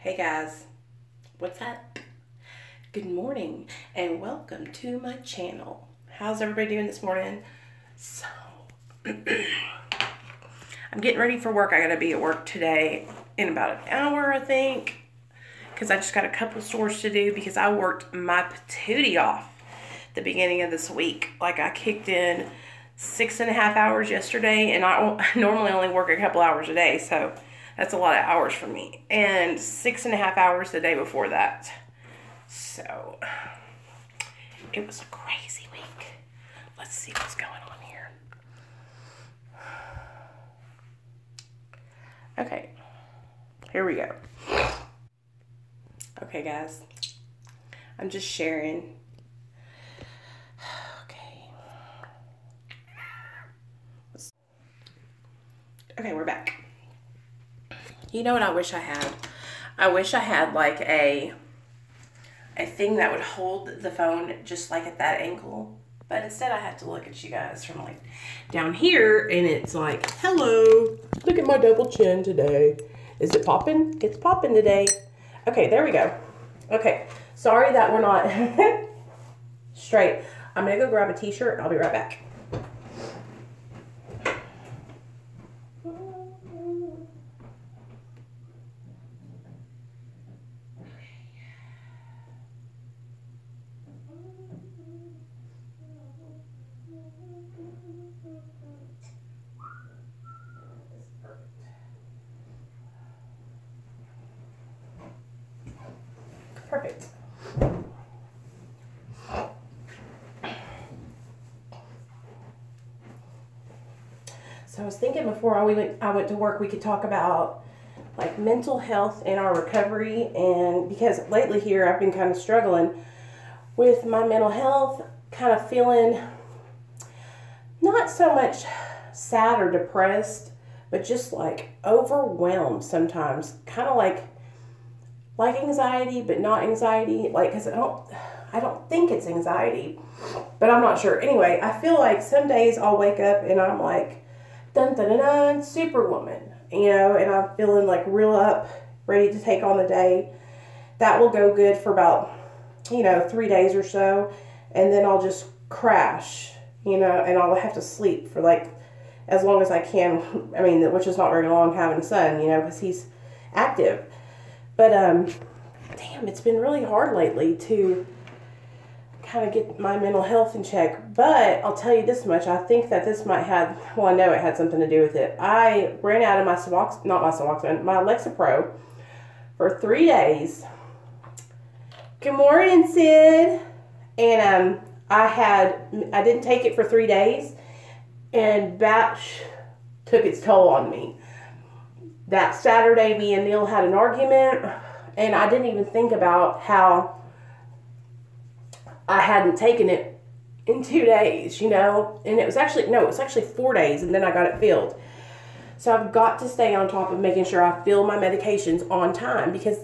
Hey guys, what's up? Good morning and welcome to my channel. How's everybody doing this morning? So, I'm getting ready for work. I gotta be at work today in about an hour, I think, because I just got a couple of stores to do because I worked my patootie off the beginning of this week. Like, I kicked in 6.5 hours yesterday, and I normally only work a couple hours a day, so that's a lot of hours for me. And 6.5 hours the day before that. So, it was a crazy week. Let's see what's going on here. Okay, here we go. Okay, guys, I'm just sharing. Okay, we're back. You know what I wish I had? I wish I had like a thing that would hold the phone just like at that angle. But instead I have to look at you guys from like down here, and it's like, hello, look at my double chin today. Is it popping? It's popping today. Okay, there we go. Okay, sorry that we're not straight. I'm gonna go grab a t-shirt and I'll be right back. Perfect. So I was thinking before I went to work, we could talk about like mental health and our recovery, and because lately here I've been kind of struggling with my mental health, kind of feeling not so much sad or depressed, but just like overwhelmed sometimes, kind of like anxiety, but not anxiety, like, because I don't think it's anxiety, but I'm not sure. Anyway, I feel like some days I'll wake up and I'm like, dun dun dun dun, superwoman, you know, and I'm feeling like real up, ready to take on the day. That will go good for about, 3 days or so, and then I'll just crash, and I'll have to sleep for like as long as I can. I mean, which is not very long having a son, because he's active. But, damn, it's been really hard lately to kind of get my mental health in check. But I'll tell you this much. I think that this might have, well, I know it had something to do with it. I ran out of my my Lexapro for 3 days. Good morning, Sid. And I didn't take it for 3 days, and that took its toll on me. That Saturday, me and Neil had an argument, and I didn't even think about how I hadn't taken it in 2 days, and it was actually 4 days, and then I got it filled. So I've got to stay on top of making sure I fill my medications on time, because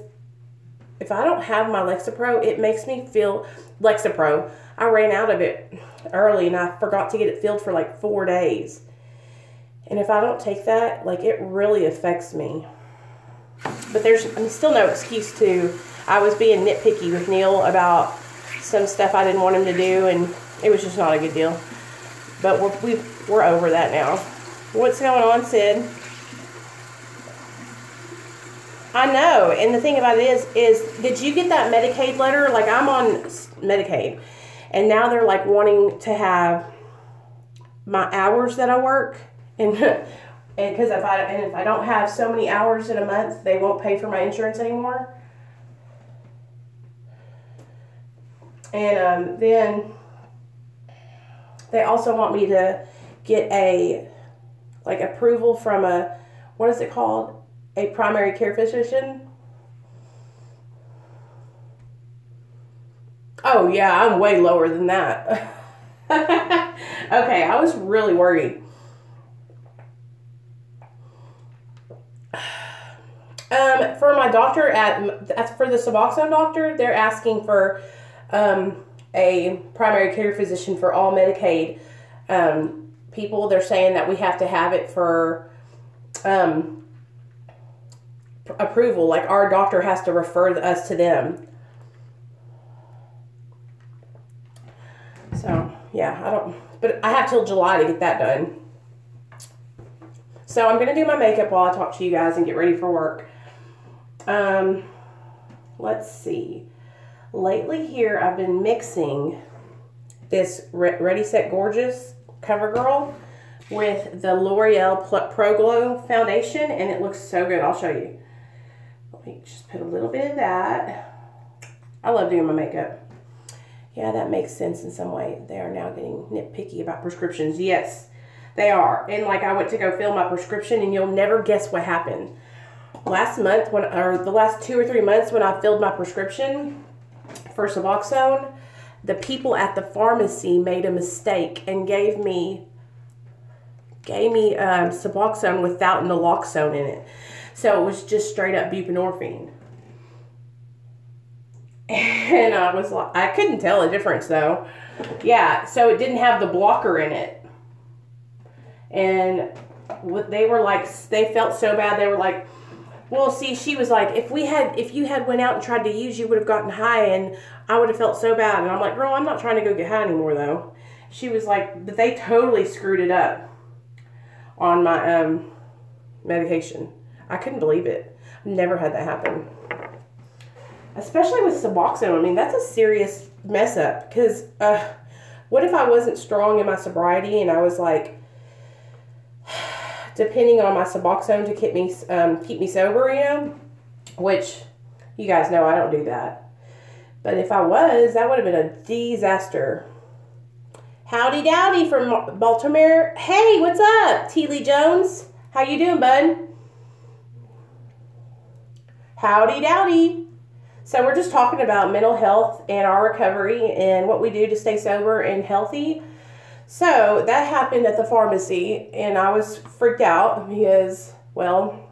if I don't have my Lexapro, it makes me feel Lexapro. I ran out of it early, and I forgot to get it filled for like 4 days. And if I don't take that, like, it really affects me. But there's still no excuse to, I was being nitpicky with Neil about some stuff I didn't want him to do, and it was just not a good deal. But we're over that now. What's going on, Sid? I know, and the thing about it is did you get that Medicaid letter? Like, I'm on Medicaid, and now they're like wanting to have my hours that I work. And because if I don't have so many hours in a month, they won't pay for my insurance anymore. And then they also want me to get approval from what is it called? A primary care physician. Oh yeah, I'm way lower than that. Okay, I was really worried. For my doctor for the Suboxone doctor, they're asking for a primary care physician for all Medicaid people. They're saying that we have to have it for approval. Like our doctor has to refer us to them. So yeah, but I have till July to get that done. So I'm going to do my makeup while I talk to you guys and get ready for work. Let's see. Lately here, I've been mixing this Ready Set Gorgeous CoverGirl with the L'Oreal Pro Glow foundation, and it looks so good. I'll show you. Let me just put a little bit of that. I love doing my makeup. Yeah, that makes sense in some way. They are now getting nitpicky about prescriptions. Yes, they are. And like I went to go fill my prescription, and you'll never guess what happened. Last month, or the last 2 or 3 months when I filled my prescription for Suboxone, the people at the pharmacy made a mistake and gave me Suboxone without naloxone in it. So it was just straight up buprenorphine. And I was like, I couldn't tell a difference though. Yeah, so it didn't have the blocker in it. And they were like, they felt so bad. They were like, well, see, she was like, if you had went out and tried to use, you would have gotten high, and I would have felt so bad. And I'm like, girl, I'm not trying to go get high anymore though. She was like, but they totally screwed it up on my medication. I couldn't believe it. I've never had that happen. Especially with Suboxone. I mean, that's a serious mess up. Because what if I wasn't strong in my sobriety and I was like, depending on my Suboxone to keep me sober, you know? Which, you guys know I don't do that. But if I was, that would have been a disaster. Howdy dowdy from Baltimore. Hey, what's up, T. Lee Jones? How you doing, bud? Howdy dowdy. So we're just talking about mental health and our recovery and what we do to stay sober and healthy. So that happened at the pharmacy, and I was freaked out because, well,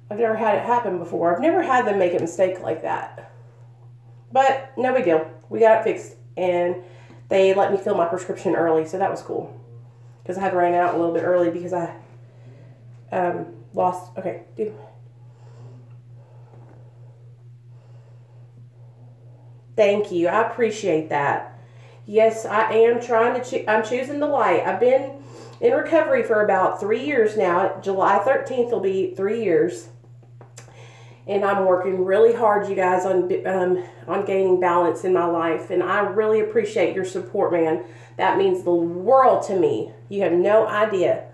I've never had it happen before. I've never had them make a mistake like that. But no big deal. We got it fixed, and they let me fill my prescription early, so that was cool. Because I had ran out a little bit early because I lost, okay, dude. Thank you. I appreciate that. Yes, I am trying to, I'm choosing the light. I've been in recovery for about 3 years now. July 13th will be 3 years. And I'm working really hard, you guys, on gaining balance in my life. And I really appreciate your support, man. That means the world to me. You have no idea.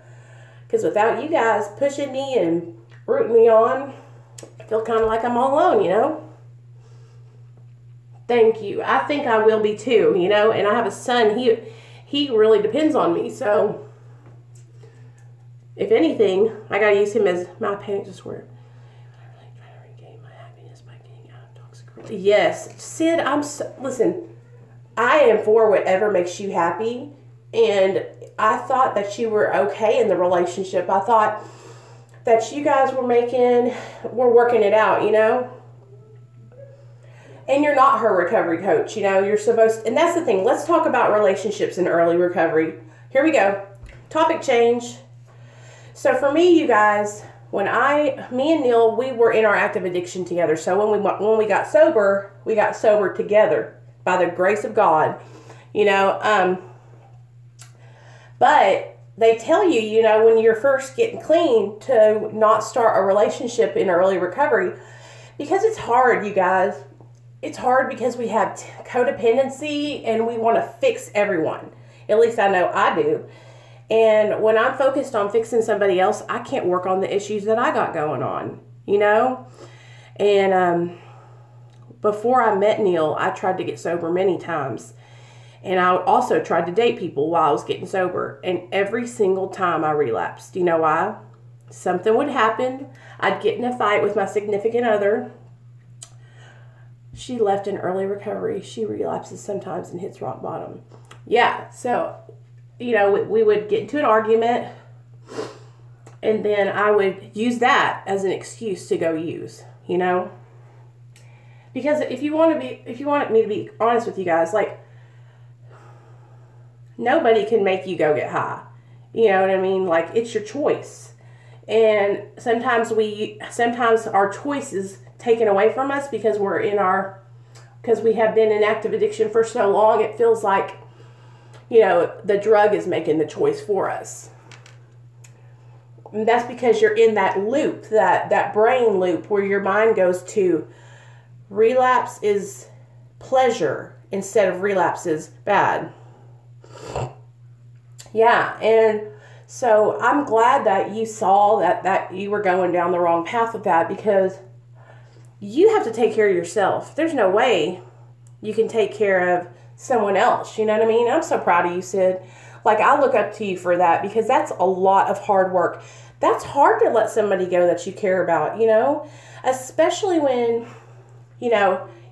Because without you guys pushing me and rooting me on, I feel kind of like I'm all alone, you know? Thank you. I think I will be too, you know, and I have a son. He really depends on me. So, if anything, I got to use him as my parent. Just word. I really try to regain my happiness by getting out of toxic relationships. Yes, Sid. Listen. I am for whatever makes you happy, and I thought that you were okay in the relationship. I thought that you guys were working it out, you know. And you're not her recovery coach, you know, you're supposed, and that's the thing. Let's talk about relationships in early recovery. Here we go. Topic change. So for me, you guys, me and Neil, we were in our active addiction together. So when we got sober together by the grace of God, you know, but they tell you, you know, when you're first getting clean to not start a relationship in early recovery, because it's hard, you guys. It's hard because we have codependency and we want to fix everyone. At least I know I do. And when I'm focused on fixing somebody else, I can't work on the issues that I got going on, you know? And before I met Neil, I tried to get sober many times. And I also tried to date people while I was getting sober. And every single time I relapsed. Do you know why? Something would happen. I'd get in a fight with my significant other. She left in early recovery. She relapses sometimes and hits rock bottom. Yeah, so, you know, we would get into an argument, and then I would use that as an excuse to go use, you know? Because if you want me to be honest with you guys, like, nobody can make you go get high. You know what I mean? Like, it's your choice. And sometimes our choice is taken away from us because because we have been in active addiction for so long. It feels like, the drug is making the choice for us. And that's because you're in that loop, that brain loop where your mind goes to relapse is pleasure instead of relapse is bad. Yeah, and so I'm glad that you saw that you were going down the wrong path with that, because you have to take care of yourself. There's no way you can take care of someone else. You know what I mean? I'm so proud of you, Sid. Like, I look up to you for that, because that's a lot of hard work. That's hard to let somebody go that you care about, especially when,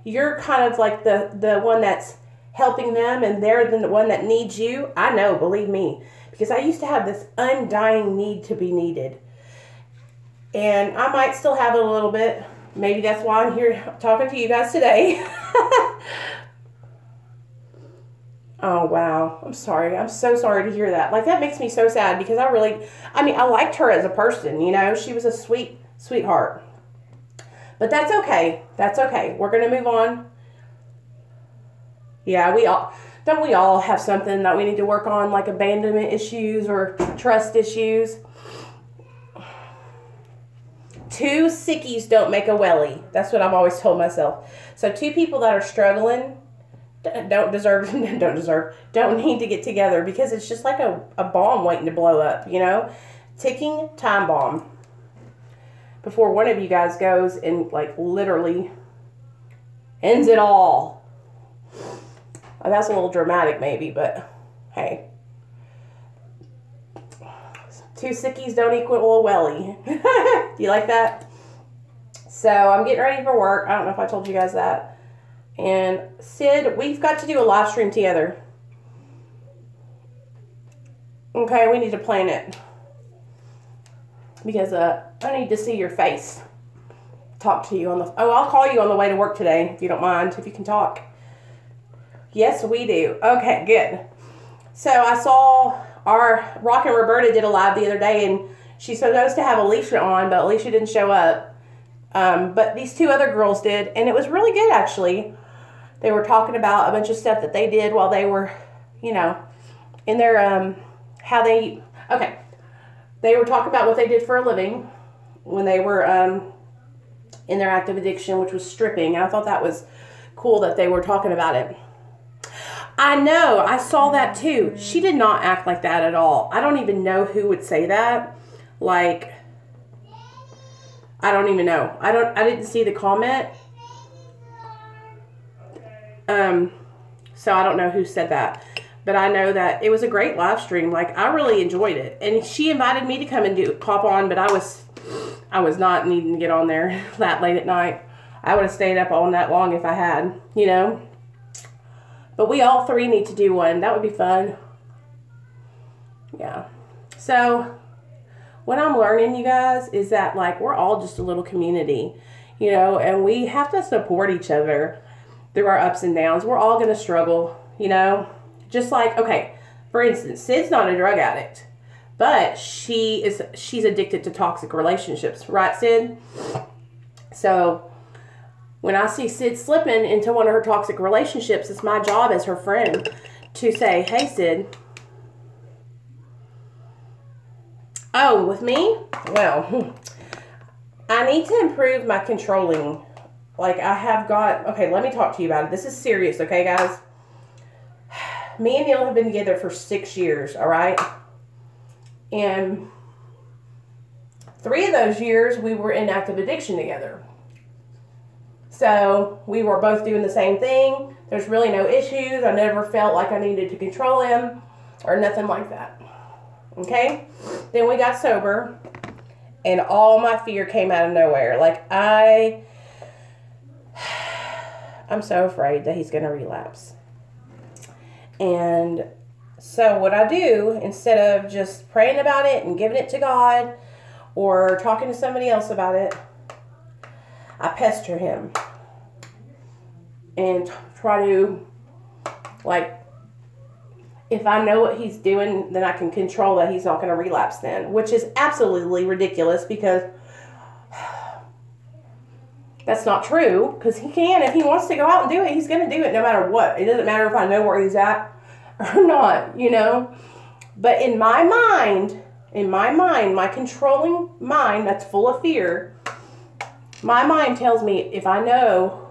you're kind of like the one that's helping them and they're the one that needs you. I know, believe me, because I used to have this undying need to be needed. And I might still have it a little bit. Maybe that's why I'm here talking to you guys today. Oh, wow. I'm sorry. I'm so sorry to hear that. Like, that makes me so sad, because I liked her as a person, She was a sweetheart. But that's okay. That's okay. We're going to move on. Yeah, don't we all have something that we need to work on, like abandonment issues or trust issues? Two sickies don't make a wellie. That's what I've always told myself. So 2 people that are struggling don't need to get together, because it's just like a bomb waiting to blow up, ticking time bomb before one of you guys goes and like literally ends it all. That's a little dramatic maybe, but hey, 2 sickies don't equal a wellie. Do you like that? So I'm getting ready for work. I don't know if I told you guys that. And Sid, we've got to do a live stream together. Okay, we need to plan it. Because I need to see your face. Talk to you on the... Oh, I'll call you on the way to work today, if you don't mind, if you can talk. Yes, we do. Okay, good. So I saw our Rockin' Roberta did a live the other day, and she's supposed to have Alicia on, but Alicia didn't show up. But these 2 other girls did, and it was really good, actually. They were talking about a bunch of stuff that they did while they were, in their, they were talking about what they did for a living when they were in their active addiction, which was stripping. And I thought that was cool that they were talking about it. I know, I saw that too. She did not act like that at all. I don't even know who would say that. Like, I don't even know. I didn't see the comment. So I don't know who said that, but I know that it was a great live stream. Like, I really enjoyed it, and she invited me to come and pop on, but I was not needing to get on there that late at night. I would have stayed up all night long if I had, but we all 3 need to do one. That would be fun. Yeah. So what I'm learning, you guys, is that like, we're all just a little community, and we have to support each other through our ups and downs. We're all going to struggle, just like, okay, for instance, Sid's not a drug addict, but she's addicted to toxic relationships, right, Sid? So when I see Sid slipping into one of her toxic relationships, it's my job as her friend to say, hey, Sid. Oh, with me? Well, I need to improve my controlling. Like, I have got... Okay, let me talk to you about it. This is serious, okay, guys? Me and Neil have been together for 6 years, all right? And 3 of those years, we were in active addiction together. So, we were both doing the same thing. There's really no issues. I never felt like I needed to control him or nothing like that. Okay? Then we got sober, and all my fear came out of nowhere. Like, I'm so afraid that he's going to relapse. And so what I do, instead of just praying about it and giving it to God or talking to somebody else about it, I pester him and try to, like, if I know what he's doing, then I can control that he's not going to relapse then, which is absolutely ridiculous because that's not true, because he can. If he wants to go out and do it, he's going to do it no matter what. It doesn't matter if I know where he's at or not, you know. But in my mind, my controlling mind that's full of fear, my mind tells me if I know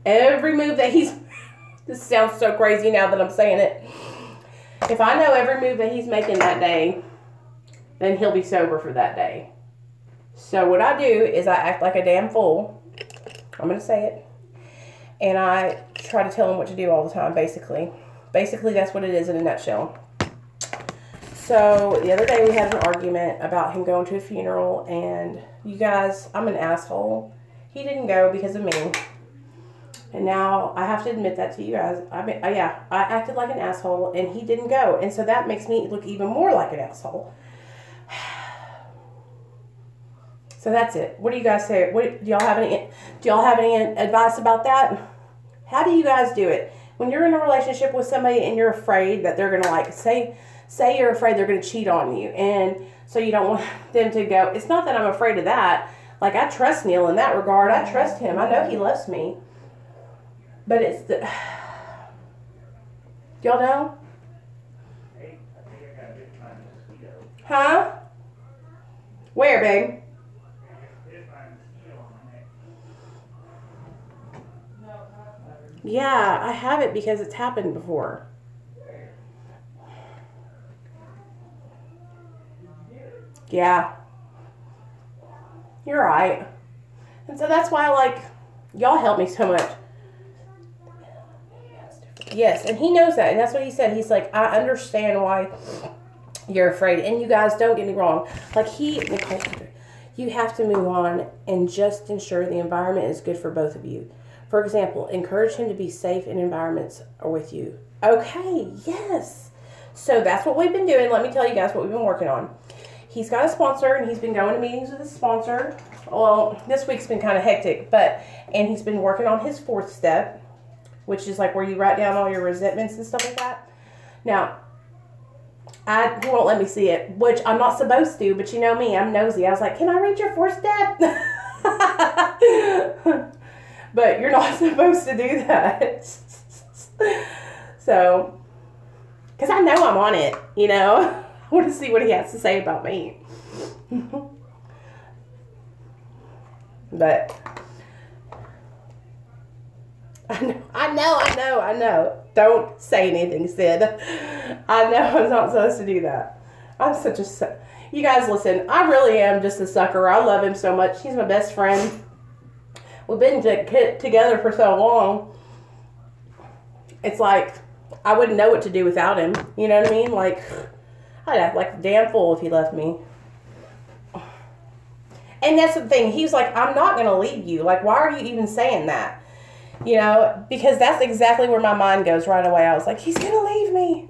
every move that he's, this sounds so crazy now that I'm saying it. If I know every move that he's making that day, then he'll be sober for that day. So what I do is I act like a damn fool. I'm going to say it. And I try to tell him what to do all the time, basically. Basically, that's what it is in a nutshell. So the other day we had an argument about him going to a funeral. And you guys, I'm an asshole. He didn't go because of me. And now I have to admit that to you guys. I acted like an asshole and he didn't go. And so that makes me look even more like an asshole. So that's it. What do you guys say? Do y'all have any advice about that? How do you guys do it? When you're in a relationship with somebody and you're afraid that they're going to like, say you're afraid they're going to cheat on you. And so you don't want them to go. It's not that I'm afraid of that. Like, I trust Neil in that regard. I trust him. I know he loves me. But it's the... Y'all know? Huh? Where, babe? Yeah, I have it because it's happened before. Yeah. You're right. And so that's why, like, y'all help me so much. Yes, and he knows that, and that's what he said. He's like, I understand why you're afraid. And you guys, don't get me wrong. Like, Nicole, you have to move on and just ensure the environment is good for both of you. For example, encourage him to be safe in environments with you. Okay, yes. So that's what we've been doing. Let me tell you guys what we've been working on. He's got a sponsor, and he's been going to meetings with his sponsor. Well, this week's been kind of hectic, and he's been working on his 4th step, which is like where you write down all your resentments and stuff like that. Now, he won't let me see it, which I'm not supposed to, but you know me, I'm nosy. I was like, can I read your 4th step? But you're not supposed to do that. So, because I know I'm on it, you know. I want to see what he has to say about me. But, I know. Don't say anything, Sid. I know I'm not supposed to do that. I'm such a... You guys, listen, I really am just a sucker. I love him so much. He's my best friend. We've been together for so long. It's like, I wouldn't know what to do without him. You know what I mean? Like, I'd act like a damn fool if he left me. And that's the thing. He's like, I'm not going to leave you. Like, why are you even saying that? You know, because that's exactly where my mind goes right away. I was like, he's going to leave me.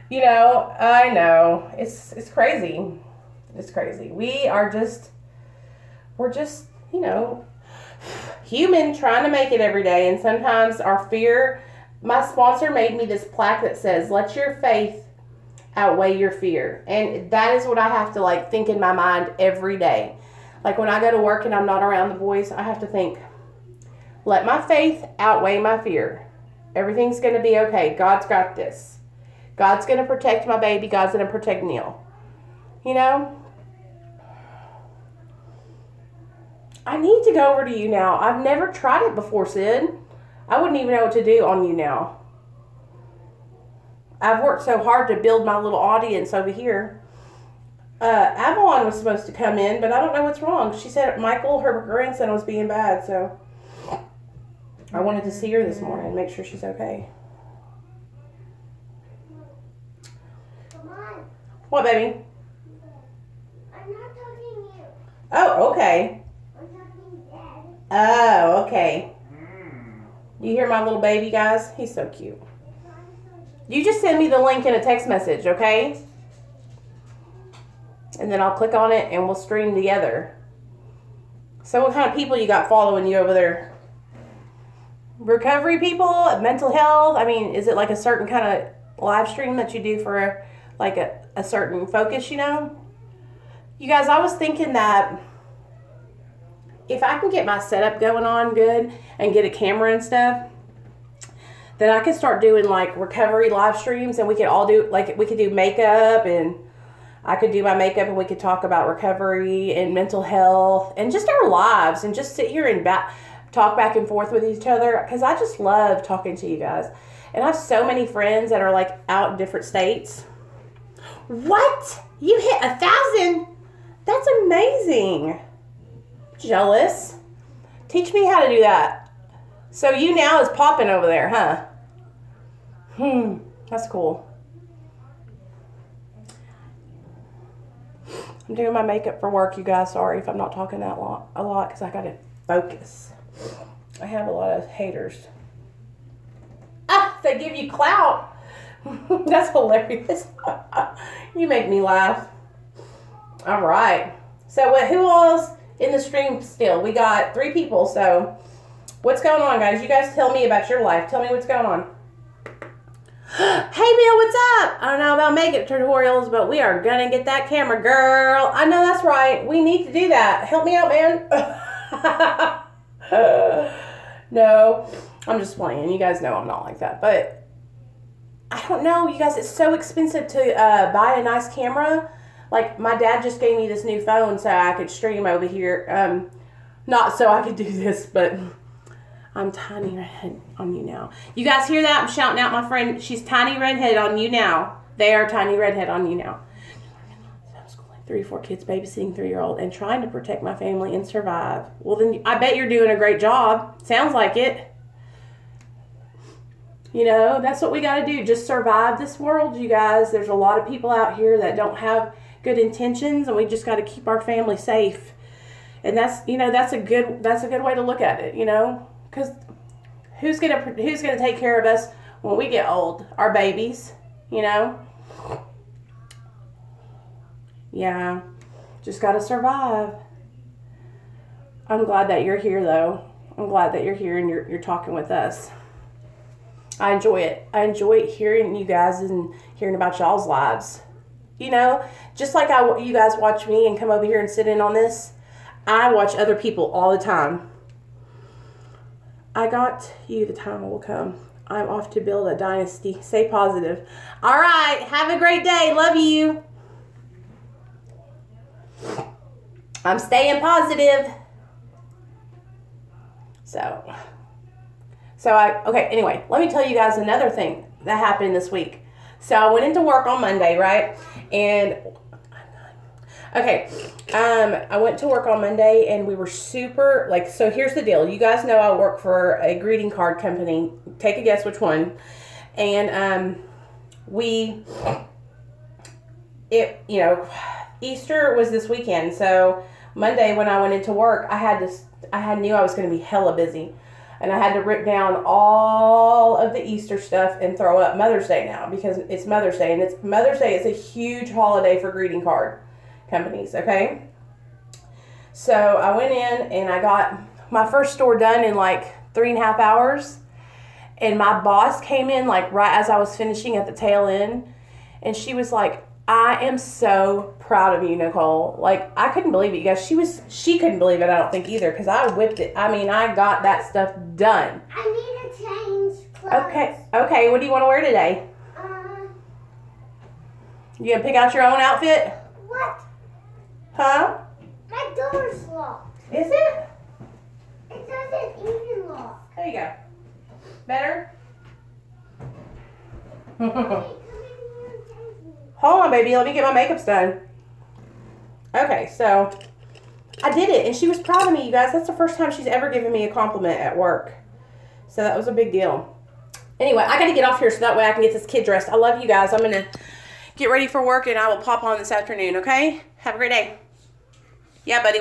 You know, I know. It's crazy. It's crazy. We're just, you know, human trying to make it every day. And sometimes our fear, my sponsor made me this plaque that says, let your faith outweigh your fear. And that is what I have to, like, think in my mind every day. Like, when I go to work and I'm not around the boys, I have to think, let my faith outweigh my fear. Everything's going to be okay. God's got this. God's going to protect my baby. God's going to protect Neil. You know? I need to go over to you now. I've never tried it before, Sid. I wouldn't even know what to do on you now. I've worked so hard to build my little audience over here. Avalon was supposed to come in, but I don't know what's wrong. She said Michael, her grandson, was being bad, so I wanted to see her this morning and make sure she's okay. What, baby? I'm not talking to you. Oh, okay. I'm talking to Dad. Oh, okay. You hear my little baby, guys? He's so cute. You just send me the link in a text message, okay? And then I'll click on it and we'll stream together. So what kind of people you got following you over there? Recovery people, mental health? I mean, is it like a certain kind of live stream that you do for like a certain focus, you know? You guys, I was thinking that if I can get my setup going on good and get a camera and stuff, then I could start doing like recovery live streams, and we could all do, like, we could do makeup, and I could do my makeup, and we could talk about recovery and mental health and just our lives, and just sit here and talk back and forth with each other, because I just love talking to you guys. And I have so many friends that are like out in different states. What? You hit 1,000? That's amazing. Jealous. Teach me how to do that. So you now is popping over there, huh? That's cool. I'm doing my makeup for work, you guys. Sorry if I'm not talking a lot, because I gotta focus. I have a lot of haters. Ah, they give you clout. That's hilarious. You make me laugh. All right. So who else in the stream still? We got 3 people. So what's going on, guys? You guys tell me about your life. Tell me what's going on. Hey, Bill, what's up? I don't know about makeup tutorials, but we are going to get that camera, girl. I know that's right. We need to do that. Help me out, man. No, I'm just playing. You guys know I'm not like that. But I don't know, you guys. It's so expensive to buy a nice camera. Like, my dad just gave me this new phone so I could stream over here. Not so I could do this, but I'm Tiny Redhead on you now. You guys hear that? I'm shouting out my friend. She's Tiny Redhead on you now. They are Tiny Redhead on you now. Homeschooling 3 or 4 kids, babysitting 3-year-old, and trying to protect my family and survive. Well, then I bet you're doing a great job. Sounds like it. You know, that's what we got to do. Just survive this world, you guys. There's a lot of people out here that don't have good intentions, and we just got to keep our family safe. And that's, you know, that's a good way to look at it, you know, because who's gonna take care of us when we get old? Our babies, you know. Yeah, just got to survive. I'm glad that you're here, though. I'm glad that you're here and you're talking with us. I enjoy it. I enjoy hearing you guys and hearing about y'all's lives. You know, just like you guys watch me and come over here and sit in on this, I watch other people all the time. I got you. The time will come. I'm off to build a dynasty. Stay positive. All right. Have a great day. Love you. I'm staying positive. Okay, anyway, let me tell you guys another thing that happened this week. So I went into work on Monday, right? And I went to work on Monday, and we were super, like, so here's the deal. You guys know I work for a greeting card company. Take a guess which one. And you know, Easter was this weekend. So Monday when I went into work, I knew I was going to be hella busy. And I had to rip down all of the Easter stuff and throw up Mother's Day now, because it's Mother's Day. And Mother's Day is a huge holiday for greeting card companies, okay? So I went in and I got my first store done in like 3.5 hours. And my boss came in like right as I was finishing at the tail end. And she was like, I am so proud of you, Nicole. Like, I couldn't believe it, you guys. She couldn't believe it, I don't think, either, because I whipped it. I mean, I got that stuff done. I need to change clothes. Okay, what do you want to wear today? You gonna pick out your own outfit? What? Huh? My door's locked. Is it? It doesn't even lock. There you go. Better? Wait, come in here and change me. Hold on, baby. Let me get my makeup done. Okay, so I did it, and she was proud of me, you guys. That's the first time she's ever given me a compliment at work. So that was a big deal. Anyway, I got to get off here so that way I can get this kid dressed. I love you guys. I'm going to get ready for work, and I will pop on this afternoon, okay? Have a great day. Yeah, buddy.